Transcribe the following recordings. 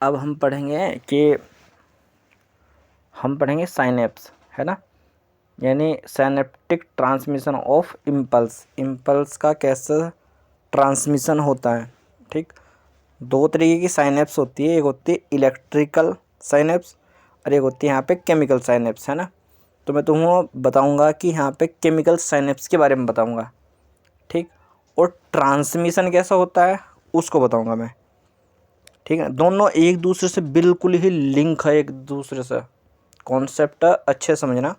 अब हम पढ़ेंगे साइनेप्स, है ना, यानी synaptic transmission of impulse. Impulse का कैसे ट्रांसमिशन होता है। ठीक, दो तरीके की साइनेप्स होती है, एक होती है इलेक्ट्रिकल साइनेप्स और एक होती है यहाँ पे केमिकल साइनेप्स, है ना। तो मैं तुम्हें बताऊंगा कि यहाँ पे केमिकल साइनेप्स के बारे में बताऊंगा, ठीक, और ट्रांसमिशन कैसा होता है उसको बताऊंगा मैं, ठीक है। दोनों एक दूसरे से बिल्कुल ही लिंक है, एक दूसरे से, कॉन्सेप्ट अच्छे समझना।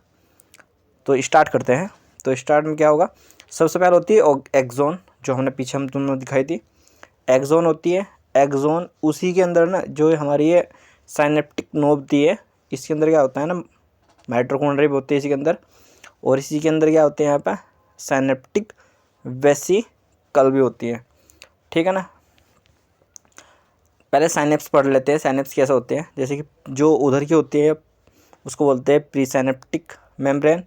तो स्टार्ट करते हैं। तो स्टार्ट में क्या होगा, सबसे पहले होती है एक्सोन, जो हमने पीछे हम तुमने दिखाई थी, एक्सोन होती है। एक्सोन उसी के अंदर ना जो हमारी ये साइनेप्टिक नोब दी है, इसके अंदर क्या होता है ना, माइटोकॉन्ड्रिया भी होती है इसी के अंदर, और इसी के अंदर क्या होते हैं यहाँ पर साइनेप्टिक वेसिकल भी होती है, ठीक है ना। पहले साइनेप्स पढ़ लेते हैं, साइनेप्स कैसे होते हैं। जैसे कि जो उधर की होती है उसको बोलते हैं pre synaptic membrane,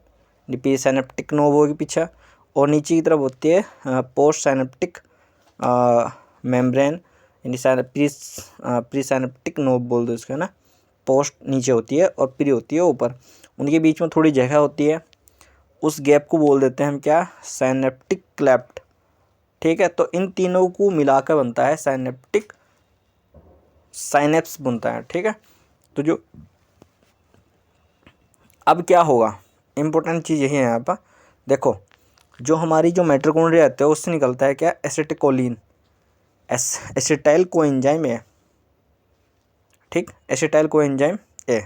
pre synaptic knob होगी पीछे, और नीचे की तरफ होती है पोस्ट साइनेप्टिक मेम्ब्रेन, यानी प्री साइनेप्टिक नोब बोल दो इसको, है ना। पोस्ट नीचे होती है और प्री होती है ऊपर, उनके बीच में थोड़ी जगह होती है, उस गैप को बोल देते हैं हम क्या, साइनेप्टिक क्लेफ्ट, ठीक है। तो इन तीनों को मिलाकर बनता है साइनेप्टिक साइनेप्स बनता है, ठीक है। तो जो अब क्या होगा, इम्पोर्टेंट चीज़ यही है यहाँ पर, देखो जो हमारी जो माइटोकॉन्ड्रिया रहते हैं उससे निकलता है क्या, एसिटिकोलिन, एसिटाइल कोएंजाइम ए, ठीक, एसिटाइल कोएंजाइम ए।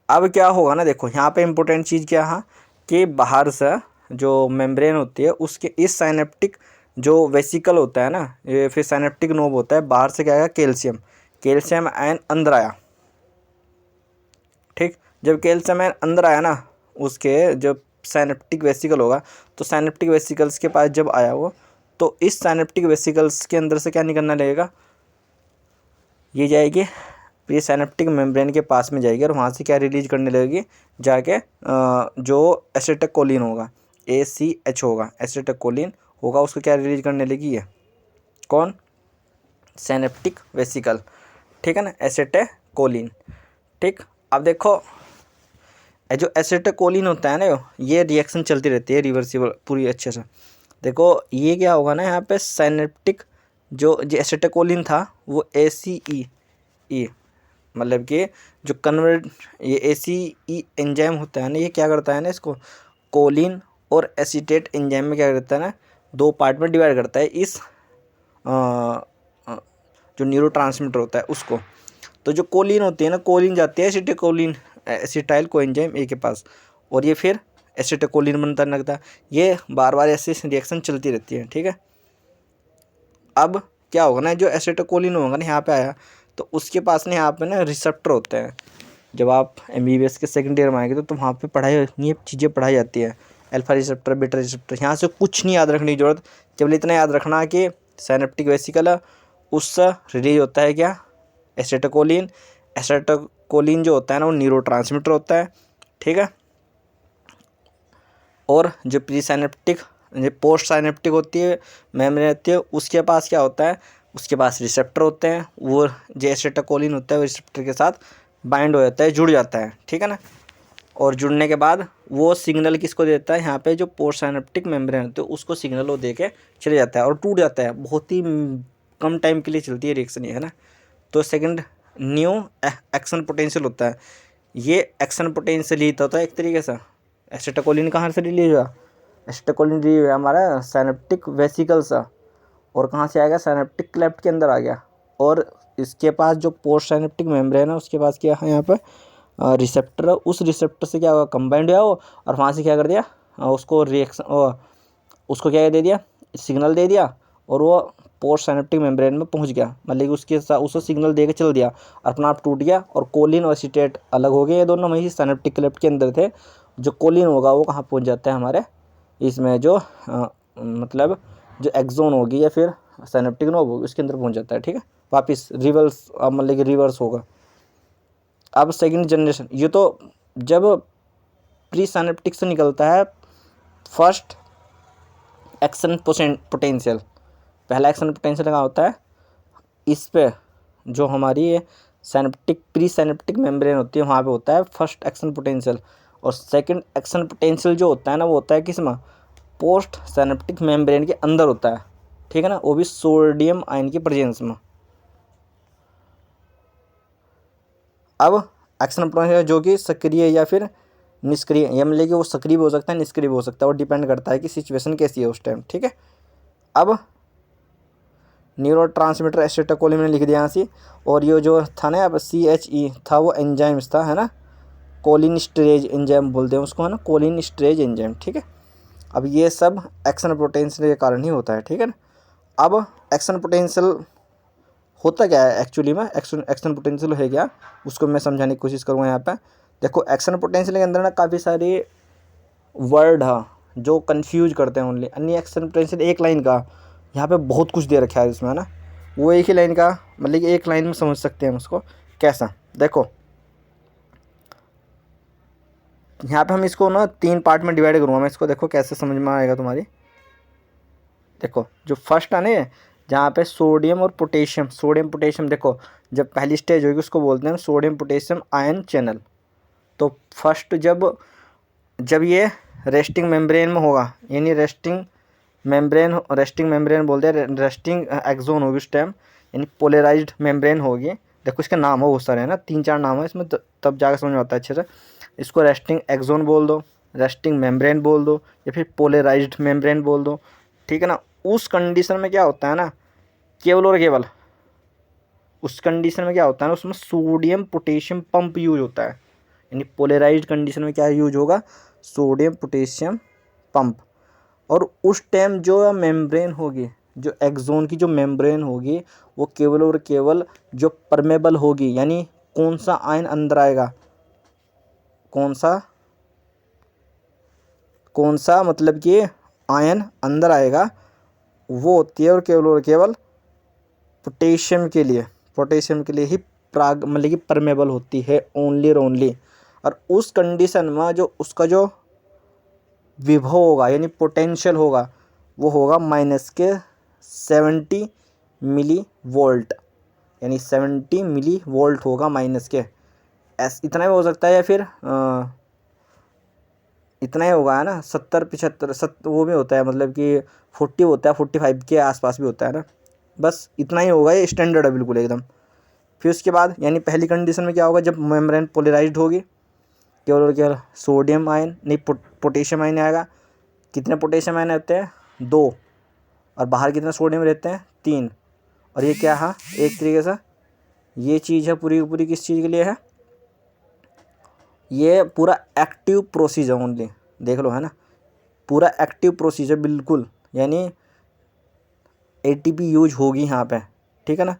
अब क्या होगा ना, देखो यहाँ पे इम्पोर्टेंट चीज़ क्या है कि बाहर से जो मेम्ब्रेन होती है उसके इस साइनेप्टिक जो वेसिकल होता है ना, ये फिर साइनेप्टिक नोब होता है, बाहर से क्या आएगा, कैल्शियम आयन अंदर आया, ठीक। जब कैल्शियम आयन अंदर आया ना, उसके जब साइनेप्टिक वेसिकल होगा, तो साइनेप्टिक वेसिकल्स के पास जब आया वो, तो इस साइनेप्टिक वेसिकल्स के अंदर से क्या निकलना लगेगा, ये जाएगी प्री साइनेप्टिक मेम्ब्रेन के पास में जाएगी और वहाँ से क्या रिलीज करने लगेगी, जाके जो एसिटाइलकोलिन होगा, ACH होगा, एसिटाइलकोलिन होगा, उसको क्या रिलीज करने लगी है, कौन, साइनेप्टिक वेसिकल, ठीक है ना, एसिटाइलकोलिन, ठीक। अब देखो जो एसिटाइलकोलिन होता है ना, ये रिएक्शन चलती रहती है रिवर्सिबल पूरी अच्छे से। देखो ये क्या होगा ना, यहाँ पे साइनेप्टिक जो एसिटाइलकोलिन था वो ACE, मतलब कि जो कन्वर्ट ये ACE एंजाइम होता है ना, ये क्या करता है ना, इसको कोलिन और एसीटेट एंजाइम में क्या करता है ना, दो पार्ट में डिवाइड करता है इस जो न्यूरोट्रांसमीटर होता है उसको। तो जो कोलिन होती है ना, कोलिन जाती है एसिटाइल कोएंजाइम ए के पास, और ये फिर एसिटाइलकोलिन बनता लगता है। ये बार बार ऐसे रिएक्शन चलती रहती है, ठीक है। अब क्या होगा ना, जो एसिटाइलकोलिन होगा ना यहाँ पे आया, तो उसके पास ना यहाँ पे ना रिसेप्टर होते हैं। जब आप MBBS के सेकंड ईयर में आएंगे तो वहाँ पे पढ़ाई ये चीज़ें पढ़ाई जाती है, अल्फा रिसेप्टर, बीटा रिसेप्टर। यहाँ से कुछ नहीं याद रखने की जरूरत, केवल इतना याद रखना कि साइनेप्टिक वेसिकल है, उससे रिलीज होता है क्या, एसिटाइलकोलिन। एसिटाइलकोलिन जो होता है ना वो न्यूरोट्रांसमीटर होता है, ठीक है। और जो प्री साइनेप्टिक जो पोस्ट साइनेप्टिक होती है मेम्ब्रेन होती है, उसके पास क्या होता है, उसके पास रिसेप्टर होते हैं, वो जो एसिटाइलकोलिन होता है वो रिसेप्टर के साथ बाइंड हो जाता है, जुड़ जाता है, ठीक है ना। और जुड़ने के बाद वो सिग्नल किसको देता है, यहाँ पे जो पोस्ट साइनेप्टिक मेम्ब्रेन होती है उसको सिग्नल वो दे के चले जाता है और टूट जाता है। बहुत ही कम टाइम के लिए चलती है रिएक्शन ये, है ना। तो सेकंड न्यू एक्शन पोटेंशियल होता है, ये एक्शन पोटेंशियल ही होता है एक तरीके से। एसिटाइलकोलिन कहाँ से रिलीज हुआ, एसिटाइलकोलिन रिलीज हुआ हमारा साइनेप्टिक वेसिकल से, और कहाँ से आएगा, साइनेप्टिक क्लेफ्ट के अंदर आ गया। और इसके पास जो पोस्ट साइनेप्टिक मेम्ब्रेन है उसके पास क्या है, यहाँ पे रिसेप्टर, उस रिसेप्टर से क्या हुआ, कंबाइंड हुआ वो, और वहाँ से क्या कर दिया, उसको रिएक्शन उसको क्या दे दिया, सिग्नल दे दिया, और वो पोस्ट साइनेप्टिक मेम्ब्रेन में पहुँच गया, मतलब कि उसके साथ उसको सिग्नल दे के चल दिया, अपना आप टूट गया, और कोलिन और एसीटेट अलग हो गए, ये दोनों वही साइनेप्टिक क्लेफ्ट के अंदर थे। जो कोलिन होगा वो कहाँ पहुँच जाता है हमारे इसमें जो मतलब जो एक्सोन होगी या फिर साइनेप्टिक नोब होगी उसके अंदर पहुँच जाता है, ठीक है। वापिस रिवर्स, मतलब कि रिवर्स होगा। अब सेकंड जनरेशन, ये तो जब प्री साइनेप्टिक से निकलता है फर्स्ट एक्शन पोटेंशियल, पहला एक्शन पोटेंशियल क्या होता है, इस पे जो हमारी साइनेप्टिक प्री साइनेप्टिक मेम्ब्रेन होती है, वहाँ पे होता है फर्स्ट एक्शन पोटेंशियल, और सेकंड एक्शन पोटेंशियल जो होता है ना वो होता है किस में, पोस्ट साइनेप्टिक मेम्ब्रेन के अंदर होता है, ठीक है ना, वो भी सोडियम आयन की प्रेजेंस में। अब एक्शन पोटेंशियल जो कि सक्रिय या फिर निष्क्रिय, या मतलब कि वो सक्रिय भी हो सकता है निष्क्रिय भी हो सकता है, वो डिपेंड करता है कि सिचुएशन कैसी है उस टाइम, ठीक है। अब न्यूरोट्रांसमीटर एसिटाइलकोलिन में लिख दिया यहाँ से, और ये जो था ना अब CHE था वो एंजाइम्स था, है ना, कोलिनस्टेरेज एंजाइम बोलते हैं उसको, है ना, कोलिनस्टेरेज एंजाइम, ठीक है। अब ये सब एक्शन पोटेंशियल के कारण ही होता है, ठीक है ना। अब एक्शन पोटेंशियल होता क्या है एक्चुअली में, एक्शन पोटेंशियल है क्या, उसको मैं समझाने की कोशिश करूँगा यहाँ पे। देखो एक्शन पोटेंशियल के अंदर ना काफ़ी सारे वर्ड है जो कंफ्यूज करते हैं ओनली, अन्य एक्शन पोटेंशियल एक लाइन का, यहाँ पे बहुत कुछ दे रखा है इसमें, है ना, वो एक ही लाइन का, मतलब कि एक लाइन में समझ सकते हैं उसको कैसा। देखो यहाँ पे हम इसको ना 3 पार्ट में डिवाइड करूँगा मैं इसको, देखो कैसे समझ में आएगा तुम्हारी। देखो जो फर्स्ट है ना जहाँ पे सोडियम और पोटेशियम, सोडियम पोटेशियम, देखो जब पहली स्टेज होगी उसको बोलते हैं सोडियम पोटेशियम आयन चैनल। तो फर्स्ट जब ये रेस्टिंग मेम्ब्रेन में होगा, यानी रेस्टिंग मेम्ब्रेन बोलते हैं, रेस्टिंग एक्सोन होगी उस टाइम, यानी पोलराइज्ड मेम्ब्रेन होगी। देखो इसका नाम हो बहुत सारे है ना, 3-4 नाम है इसमें, तब जाकर समझ में आता है अच्छे से। इसको रेस्टिंग एक्सोन बोल दो, रेस्टिंग मेम्ब्रेन बोल दो, या फिर पोलराइज्ड मेम्ब्रेन बोल दो, ठीक है ना। उस कंडीशन में क्या होता है ना, केवल और केवल उस कंडीशन में क्या होता है ना, उसमें सोडियम पोटेशियम पंप यूज होता है, यानी पोलराइज्ड कंडीशन में क्या यूज होगा, सोडियम पोटेशियम पंप। और उस टाइम जो मेम्ब्रेन होगी, जो एक्सोन की जो मेम्ब्रेन होगी, वो केवल और केवल जो परमेबल होगी, यानी कौन सा आयन अंदर आएगा, कौन सा मतलब कि आयन अंदर आएगा, वो होती है और केवल पोटेशियम के लिए ही मतलब कि परमेबल होती है, ओनली और ओनली। और उस कंडीशन में जो उसका जो विभव होगा यानी पोटेंशियल होगा, वो होगा -70 मिली वोल्ट, यानी 70 मिली वोल्ट होगा माइनस के, इतना ही हो सकता है, या फिर इतना ही होगा, है ना, 70-75 वो भी होता है, मतलब कि 40 होता है, 45 के आसपास भी होता है ना, बस इतना ही होगा, ये स्टैंडर्ड है बिल्कुल एकदम। फिर उसके बाद यानी पहली कंडीशन में क्या होगा, जब मेम्ब्रेन पोलराइज्ड होगी, केवल और केवल सोडियम आयन नहीं पोटेशियम आयन आएगा। कितने पोटेशियम आयन होते हैं, 2, और बाहर कितने सोडियम रहते हैं, 3। और ये क्या है, एक तरीके से ये चीज़ है पूरी की पूरी किस चीज़ के लिए है, ये पूरा एक्टिव प्रोसीजर ओनली, देख लो, है ना, पूरा एक्टिव प्रोसीजर बिल्कुल, यानी ATP यूज होगी यहाँ पे, ठीक है ना।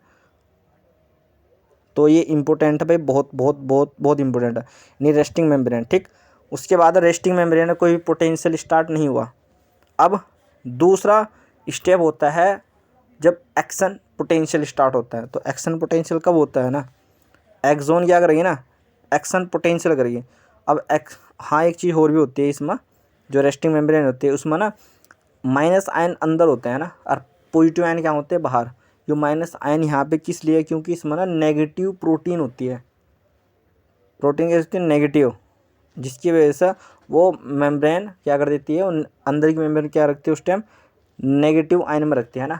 तो ये इम्पोर्टेंट है भाई, बहुत बहुत बहुत बहुत इंपॉर्टेंट है, यानी रेस्टिंग मेम्ब्रेन, ठीक। उसके बाद रेस्टिंग मेम्ब्रेन में कोई भी पोटेंशियल स्टार्ट नहीं हुआ। अब दूसरा स्टेप होता है जब एक्शन पोटेंशियल स्टार्ट होता है। तो एक्शन पोटेंशियल कब होता है ना, एक्सोन क्या करेगी ना, एक्शन पोटेंशियल करेगी। अब हाँ एक चीज़ और भी होती है इसमें, जो रेस्टिंग मेम्ब्रेन होती है उसमें ना माइनस आयन अंदर होते हैं ना, और पॉजिटिव आयन क्या होते हैं बाहर। जो माइनस आयन यहाँ पे किस लिए, क्योंकि इसमें ना नेगेटिव प्रोटीन होती है, प्रोटीन क्या होती है, नेगेटिव, जिसकी वजह से वो मेम्ब्रेन क्या कर देती है, अंदर की मेम्ब्रेन क्या रखती है उस टाइम, नेगेटिव आयन में रखती है ना।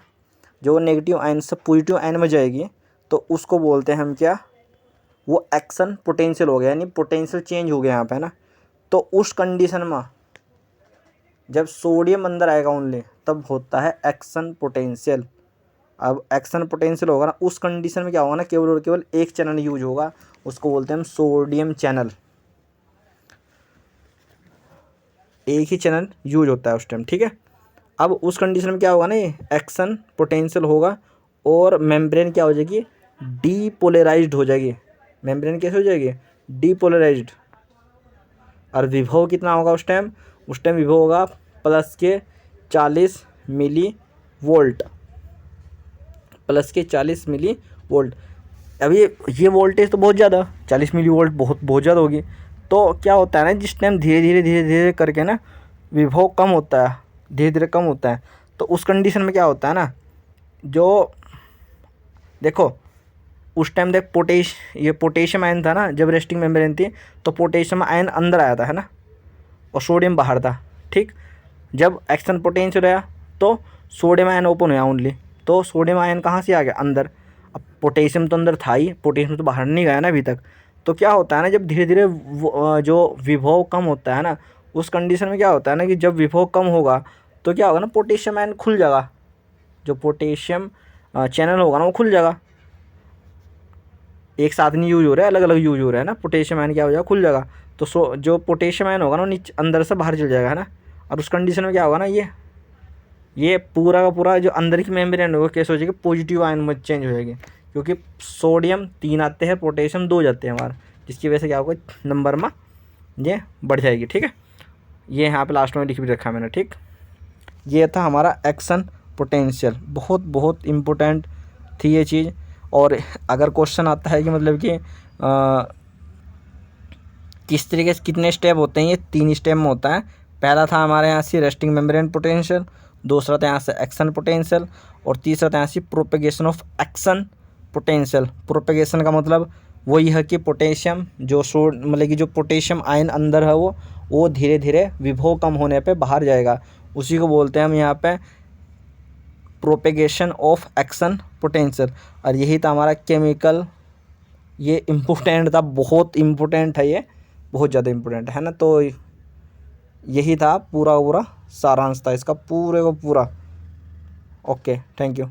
जो नेगेटिव आयन से पॉजिटिव आयन में जाएगी तो उसको बोलते हैं हम क्या, वो एक्शन पोटेंशियल हो गया, यानी पोटेंशियल चेंज हो गया यहाँ पे, है ना। तो उस कंडीशन में जब सोडियम अंदर आएगा ओनली, तब होता है एक्शन पोटेंशियल। अब एक्शन पोटेंशियल होगा ना, उस कंडीशन में क्या होगा ना, केवल और केवल एक चैनल यूज होगा, उसको बोलते हैं हम सोडियम चैनल, एक ही चैनल यूज होता है उस टाइम, ठीक है। अब उस कंडीशन में क्या होगा ना, ये एक्शन पोटेंशियल होगा और मेम्ब्रेन क्या हो जाएगी, डीपोलराइज्ड हो जाएगी। मेम्ब्रेन कैसे हो जाएगी, डीपोलराइज्ड। और विभव कितना होगा उस टाइम विभव होगा +40 मिली वोल्ट, +40 मिली वोल्ट। अब ये वोल्टेज तो बहुत ज़्यादा, 40 मिली वोल्ट बहुत ज़्यादा होगी। तो क्या होता है ना, जिस टाइम धीरे धीरे करके ना विभव कम होता है, धीरे धीरे कम होता है, तो उस कंडीशन में क्या होता है ना, जो देखो उस टाइम देख ये पोटेशियम आयन था ना, जब रेस्टिंग मेम्ब्रेन थी तो पोटेशियम आयन अंदर आया था, है ना, और सोडियम बाहर था। ठीक, जब एक्शन पोटेंशियल रहा तो सोडियम आयन ओपन हुआ ओनली, तो सोडियम आयन कहाँ से आ गया अंदर। अब पोटेशियम तो अंदर था ही, पोटेशियम तो बाहर नहीं गया ना अभी तक। तो क्या होता है ना, जब धीरे धीरे जो विभव कम होता है ना, उस कंडीशन में क्या होता है ना कि जब विभव कम होगा तो क्या होगा ना, पोटेशियम आयन खुल जाएगा, जो पोटेशियम चैनल होगा ना वो खुल जाएगा। एक साथ नहीं यूज हो रहा है, अलग अलग यूज हो रहा है ना, पोटेशियम आयन क्या हो जाएगा, खुल जाएगा। तो जो पोटेशियम आयन होगा ना नीचे अंदर से बाहर चल जाएगा, है ना। और उस कंडीशन में क्या होगा ना, ये पूरा का पूरा जो अंदर की मेम्ब्रेन होगा कैसे हो जाएगी, पॉजिटिव आयन में चेंज हो जाएगी, क्योंकि सोडियम 3 आते हैं, पोटेशियम 2 जाते हैं हमारे, जिसकी वजह से क्या होगा, नंबर में ये बढ़ जाएगी। ठीक है, ये यहाँ पे लास्ट में लिख भी रखा मैंने। ठीक, ये था हमारा एक्शन पोटेंशियल, बहुत बहुत इम्पोर्टेंट थी ये चीज़। और अगर क्वेश्चन आता है कि मतलब कि किस तरीके से कितने स्टेप होते हैं, ये 3 स्टेप में होता है। पहला था हमारे यहाँ से रेस्टिंग मेम्ब्रेन पोटेंशियल, दूसरा था यहाँ से एक्शन पोटेंशियल, और तीसरा था यहाँ से propagation of action potential. Propagation का मतलब वही है कि पोटेशियम जो मतलब कि जो पोटेशियम आयन अंदर है वो धीरे धीरे विभव कम होने पे बाहर जाएगा, उसी को बोलते हैं हम यहाँ पे प्रोपेगेशन ऑफ एक्शन पोटेंशियल। और यही था हमारा केमिकल, ये इम्पोर्टेंट था, बहुत इम्पोर्टेंट है, ये बहुत ज़्यादा इम्पोर्टेंट है ना। तो यही था पूरा सारांश था इसका पूरे को पूरा। Okay, thank you.